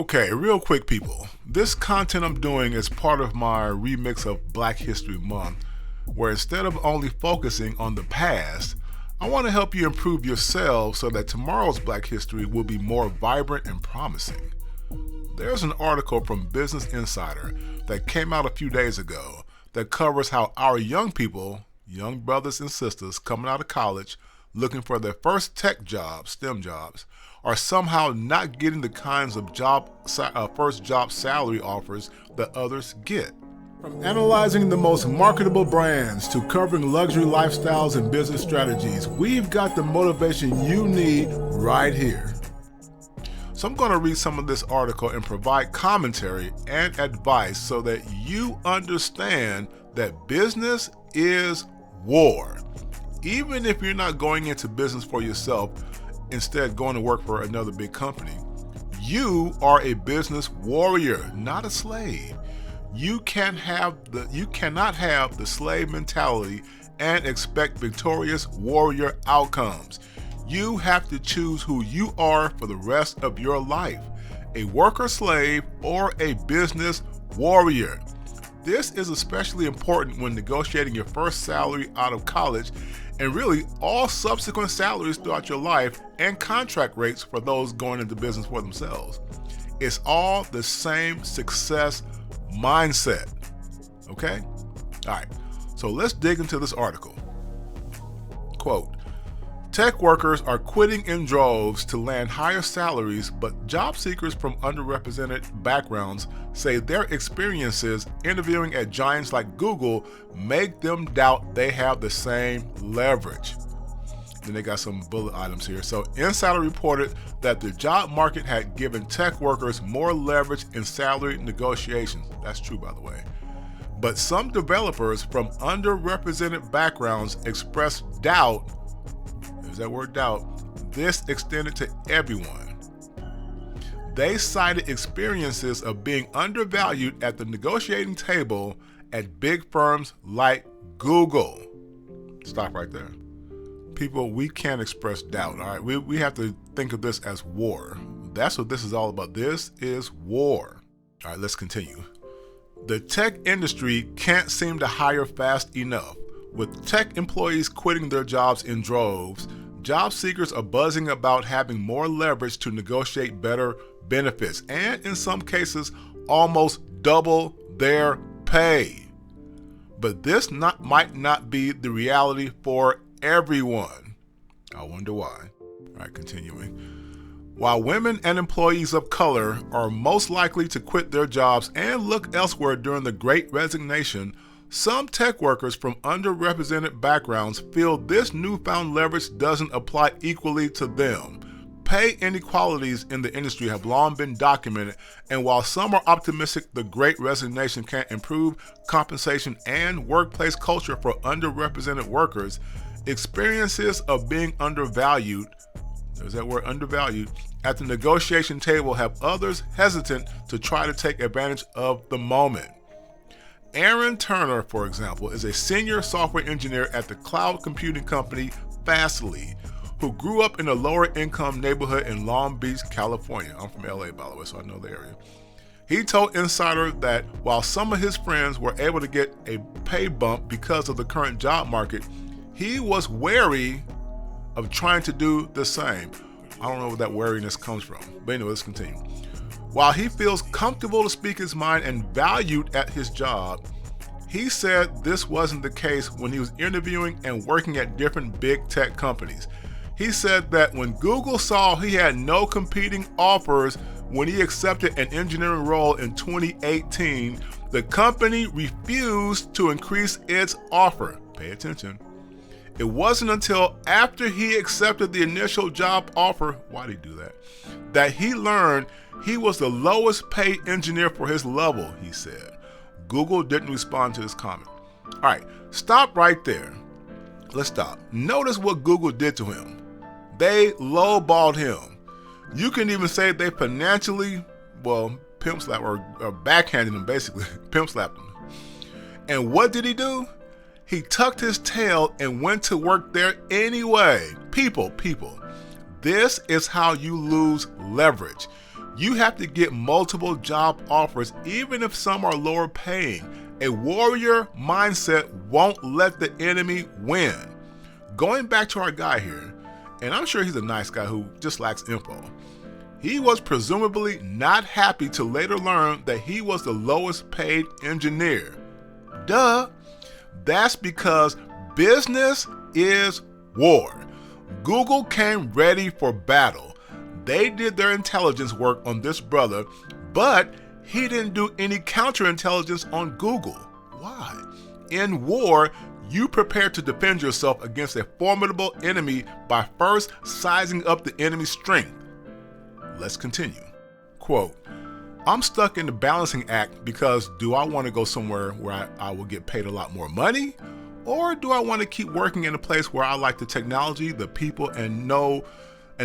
Okay, real quick, people. This content I'm doing is part of my remix of Black History Month, where instead of only focusing on the past, I want to help you improve yourself so that tomorrow's Black History will be more vibrant and promising. There's an article from Business Insider that came out a few days ago that covers how our young people, young brothers and sisters coming out of college, looking for their first tech jobs, STEM jobs, are somehow not getting the kinds of first job salary offers that others get. From analyzing the most marketable brands to covering luxury lifestyles and business strategies, we've got the motivation you need right here. So I'm going to read some of this article and provide commentary and advice so that you understand that business is war. Even if you're not going into business for yourself, instead going to work for another big company, you are a business warrior, not a slave. You cannot have the slave mentality and expect victorious warrior outcomes. You have to choose who you are for the rest of your life, a worker slave or a business warrior. This is especially important when negotiating your first salary out of college and really all subsequent salaries throughout your life and contract rates for those going into business for themselves. It's all the same success mindset. Okay? All right. So let's dig into this article. Quote, tech workers are quitting in droves to land higher salaries, but job seekers from underrepresented backgrounds say their experiences interviewing at giants like Google make them doubt they have the same leverage. Then they got some bullet items here. So Insider reported that the job market had given tech workers more leverage in salary negotiations. That's true, by the way. But some developers from underrepresented backgrounds expressed doubt. There's that word doubt. This extended to everyone. They cited experiences of being undervalued at the negotiating table at big firms like Google. Stop right there. People, we can't express doubt, all right? We have to think of this as war. That's what this is all about. This is war. All right, let's continue. The tech industry can't seem to hire fast enough. With tech employees quitting their jobs in droves, job seekers are buzzing about having more leverage to negotiate better benefits and, in some cases, almost double their pay. But this might not be the reality for everyone. I wonder why. All right, continuing. While women and employees of color are most likely to quit their jobs and look elsewhere during the Great Resignation, some tech workers from underrepresented backgrounds feel this newfound leverage doesn't apply equally to them. Pay inequalities in the industry have long been documented, and while some are optimistic the Great Resignation can improve compensation and workplace culture for underrepresented workers, experiences of being undervalued, there's that word undervalued, at the negotiation table have others hesitant to try to take advantage of the moment. Aaron Turner, for example, is a senior software engineer at the cloud computing company Fastly, who grew up in a lower income neighborhood in Long Beach, California. I'm from LA, by the way, so I know the area. He told Insider that while some of his friends were able to get a pay bump because of the current job market, he was wary of trying to do the same. I don't know where that wariness comes from, but anyway, let's continue. While he feels comfortable to speak his mind and valued at his job, he said this wasn't the case when he was interviewing and working at different big tech companies. He said that when Google saw he had no competing offers when he accepted an engineering role in 2018, the company refused to increase its offer. Pay attention. It wasn't until after he accepted the initial job offer, why did he do that he learned he was the lowest paid engineer for his level, he said. Google didn't respond to his comment. All right, stop right there. Let's stop. Notice what Google did to him. They lowballed him. You can even say they financially, pimp slapped or backhanded him, basically. Pimp slapped him. And what did he do? He tucked his tail and went to work there anyway. People, this is how you lose leverage. You have to get multiple job offers, even if some are lower paying. A warrior mindset won't let the enemy win. Going back to our guy here, and I'm sure he's a nice guy who just lacks info. He was presumably not happy to later learn that he was the lowest paid engineer. Duh. That's because business is war. Google came ready for battle. They did their intelligence work on this brother, but he didn't do any counterintelligence on Google. Why? In war, you prepare to defend yourself against a formidable enemy by first sizing up the enemy's strength. Let's continue. Quote, I'm stuck in the balancing act because do I want to go somewhere where I will get paid a lot more money? Or do I want to keep working in a place where I like the technology, the people, and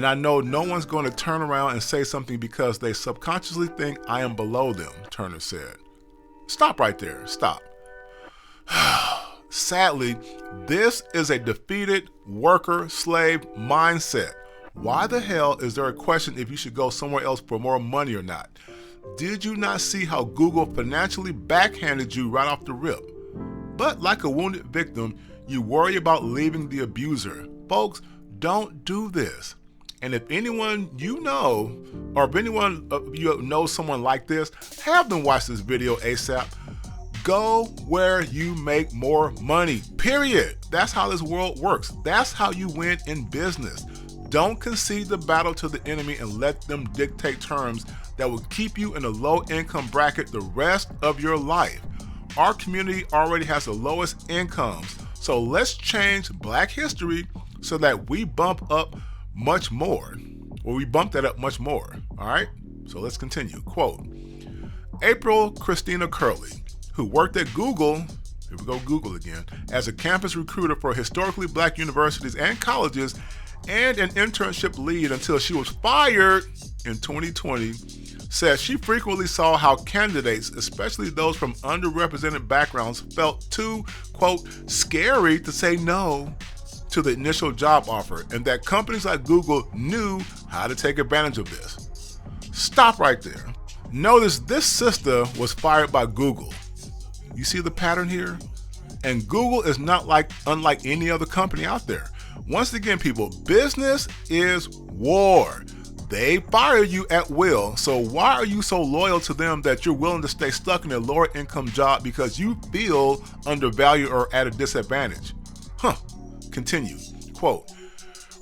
I know no one's going to turn around and say something because they subconsciously think I am below them, Turner said. Stop right there. Stop. Sadly, this is a defeated worker-slave mindset. Why the hell is there a question if you should go somewhere else for more money or not? Did you not see how Google financially backhanded you right off the rip? But like a wounded victim, you worry about leaving the abuser. Folks, don't do this. And if anyone you know, or if anyone you know someone like this, have them watch this video ASAP. Go where you make more money, period. That's how this world works. That's how you win in business. Don't concede the battle to the enemy and let them dictate terms that will keep you in a low income bracket the rest of your life. Our community already has the lowest incomes, so let's change Black history so that we bump up much more, or we bump that up much more, all right? So let's continue. Quote, April Christina Curley, who worked at Google, here we go Google again, as a campus recruiter for historically Black universities and colleges and an internship lead until she was fired in 2020, says she frequently saw how candidates, especially those from underrepresented backgrounds, felt too, quote, scary to say no to the initial job offer, and that companies like Google knew how to take advantage of this. Stop right there. Notice this sister was fired by Google. You see the pattern here? And Google is not unlike any other company out there. Once again, people, business is war. They fire you at will, so why are you so loyal to them that you're willing to stay stuck in a lower income job because you feel undervalued or at a disadvantage? Continue. Quote,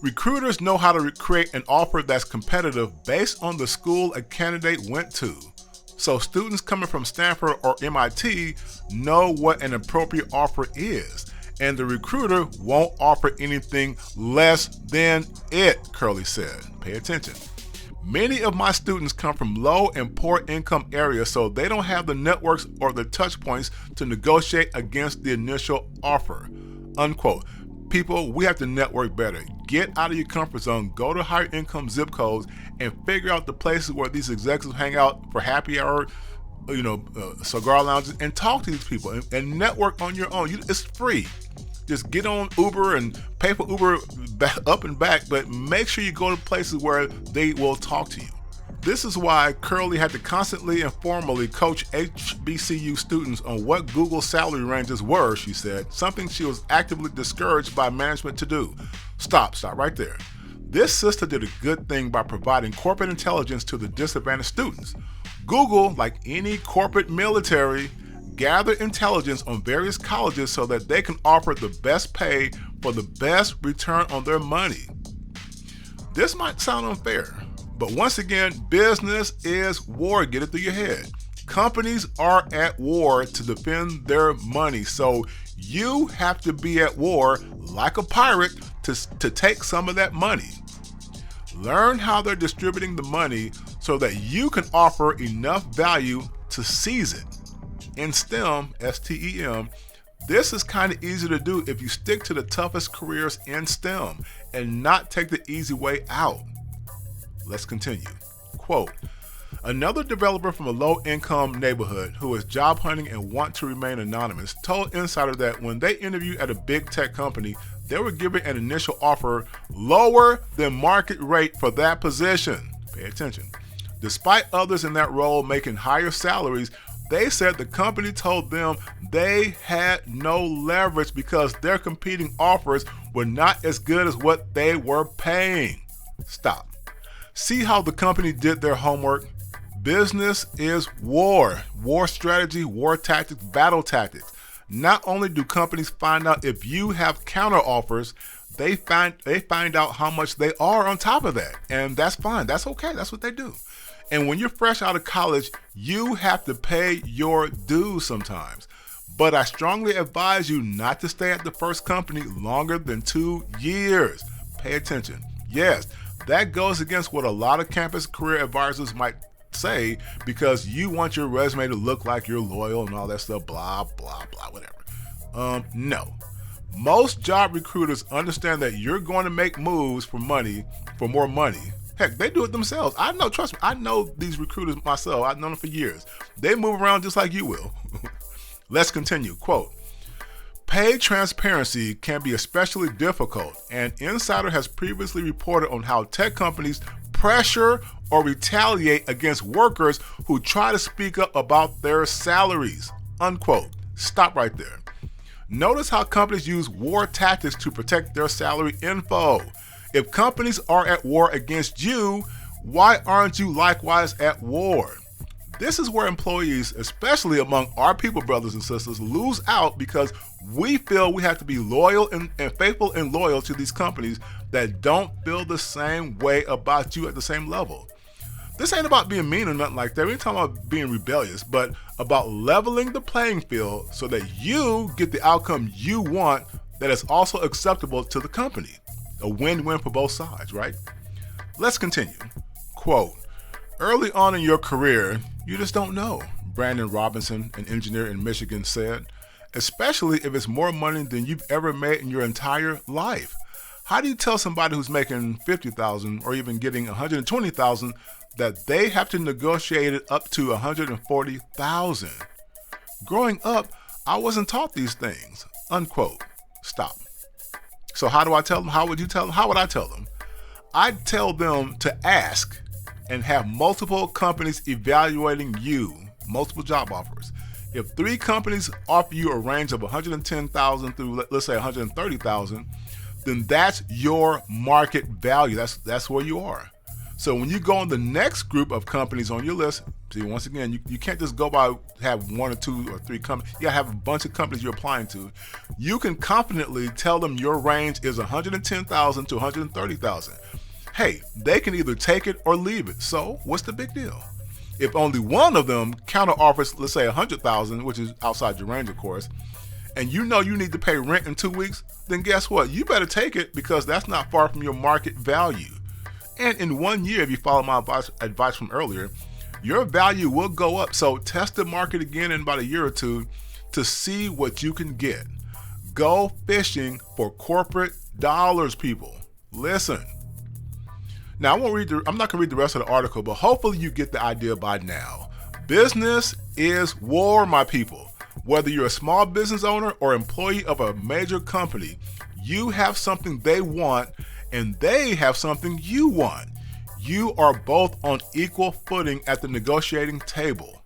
recruiters know how to create an offer that's competitive based on the school a candidate went to. So students coming from Stanford or MIT know what an appropriate offer is, and the recruiter won't offer anything less than it, Curley said. Pay attention. Many of my students come from low and poor income areas, so they don't have the networks or the touch points to negotiate against the initial offer, unquote. People, we have to network better. Get out of your comfort zone, go to higher income zip codes, and figure out the places where these executives hang out for happy hour, cigar lounges, and talk to these people and network on your own. It's free. Just get on Uber and pay for Uber up and back, but make sure you go to places where they will talk to you. This is why Curley had to constantly and formally coach HBCU students on what Google's salary ranges were, she said, something she was actively discouraged by management to do. Stop right there. This sister did a good thing by providing corporate intelligence to the disadvantaged students. Google, like any corporate military, gathered intelligence on various colleges so that they can offer the best pay for the best return on their money. This might sound unfair, but once again, business is war. Get it through your head. Companies are at war to defend their money, so you have to be at war like a pirate to take some of that money. Learn how they're distributing the money so that you can offer enough value to seize it. In STEM, S-T-E-M, this is kind of easy to do if you stick to the toughest careers in STEM and not take the easy way out. Let's continue. Quote, another developer from a low-income neighborhood who is job hunting and want to remain anonymous told Insider that when they interviewed at a big tech company, they were given an initial offer lower than market rate for that position. Pay attention. Despite others in that role making higher salaries, they said the company told them they had no leverage because their competing offers were not as good as what they were paying. Stop. See how the company did their homework? Business is war. War strategy, war tactics, battle tactics. Not only do companies find out if you have counter offers, they find out how much they are on top of that. And that's fine. That's okay. That's what they do. And when you're fresh out of college, you have to pay your dues sometimes. But I strongly advise you not to stay at the first company longer than 2 years. Pay attention. Yes, that goes against what a lot of campus career advisors might say because you want your resume to look like you're loyal and all that stuff, blah, blah, blah, whatever. No. Most job recruiters understand that you're going to make moves for more money. Heck, they do it themselves. I know, trust me, I know these recruiters myself. I've known them for years. They move around just like you will. Let's continue. Quote, pay transparency can be especially difficult. An insider has previously reported on how tech companies pressure or retaliate against workers who try to speak up about their salaries. Unquote. Stop right there. Notice how companies use war tactics to protect their salary info. If companies are at war against you, why aren't you likewise at war? This is where employees, especially among our people, brothers and sisters, lose out because we feel we have to be loyal and faithful and loyal to these companies that don't feel the same way about you at the same level. This ain't about being mean or nothing like that. We ain't talking about being rebellious, but about leveling the playing field so that you get the outcome you want that is also acceptable to the company. A win-win for both sides, right? Let's continue. Quote, early on in your career, you just don't know, Brandon Robinson, an engineer in Michigan, said, especially if it's more money than you've ever made in your entire life. How do you tell somebody who's making $50,000 or even getting $120,000 that they have to negotiate it up to $140,000? Growing up, I wasn't taught these things. Unquote. Stop. So how do I tell them? How would you tell them? How would I tell them? I'd tell them to ask and have multiple companies evaluating you, multiple job offers. If 3 companies offer you a range of $110,000 through, let's say $130,000, then that's your market value. That's where you are. So when you go on the next group of companies on your list, see, once again, you can't just go by have 1 or 2 or 3 companies. You gotta have a bunch of companies you're applying to. You can confidently tell them your range is $110,000 to $130,000. Hey, they can either take it or leave it. So what's the big deal? If only one of them counter offers, let's say $100,000, which is outside your range, of course, and you know you need to pay rent in 2 weeks, then guess what? You better take it because that's not far from your market value. And in 1 year, if you follow my advice from earlier, your value will go up. So test the market again in about a year or 2 to see what you can get. Go fishing for corporate dollars, people. Listen. Now, I'm not going to read the rest of the article, but hopefully you get the idea by now. Business is war, my people. Whether you're a small business owner or employee of a major company, you have something they want and they have something you want. You are both on equal footing at the negotiating table.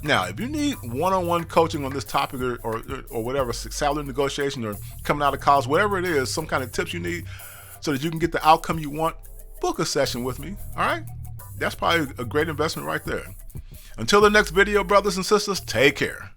Now, if you need one-on-one coaching on this topic or whatever, salary negotiation or coming out of college, whatever it is, some kind of tips you need so that you can get the outcome you want, book a session with me, all right? That's probably a great investment right there. Until the next video, brothers and sisters, take care.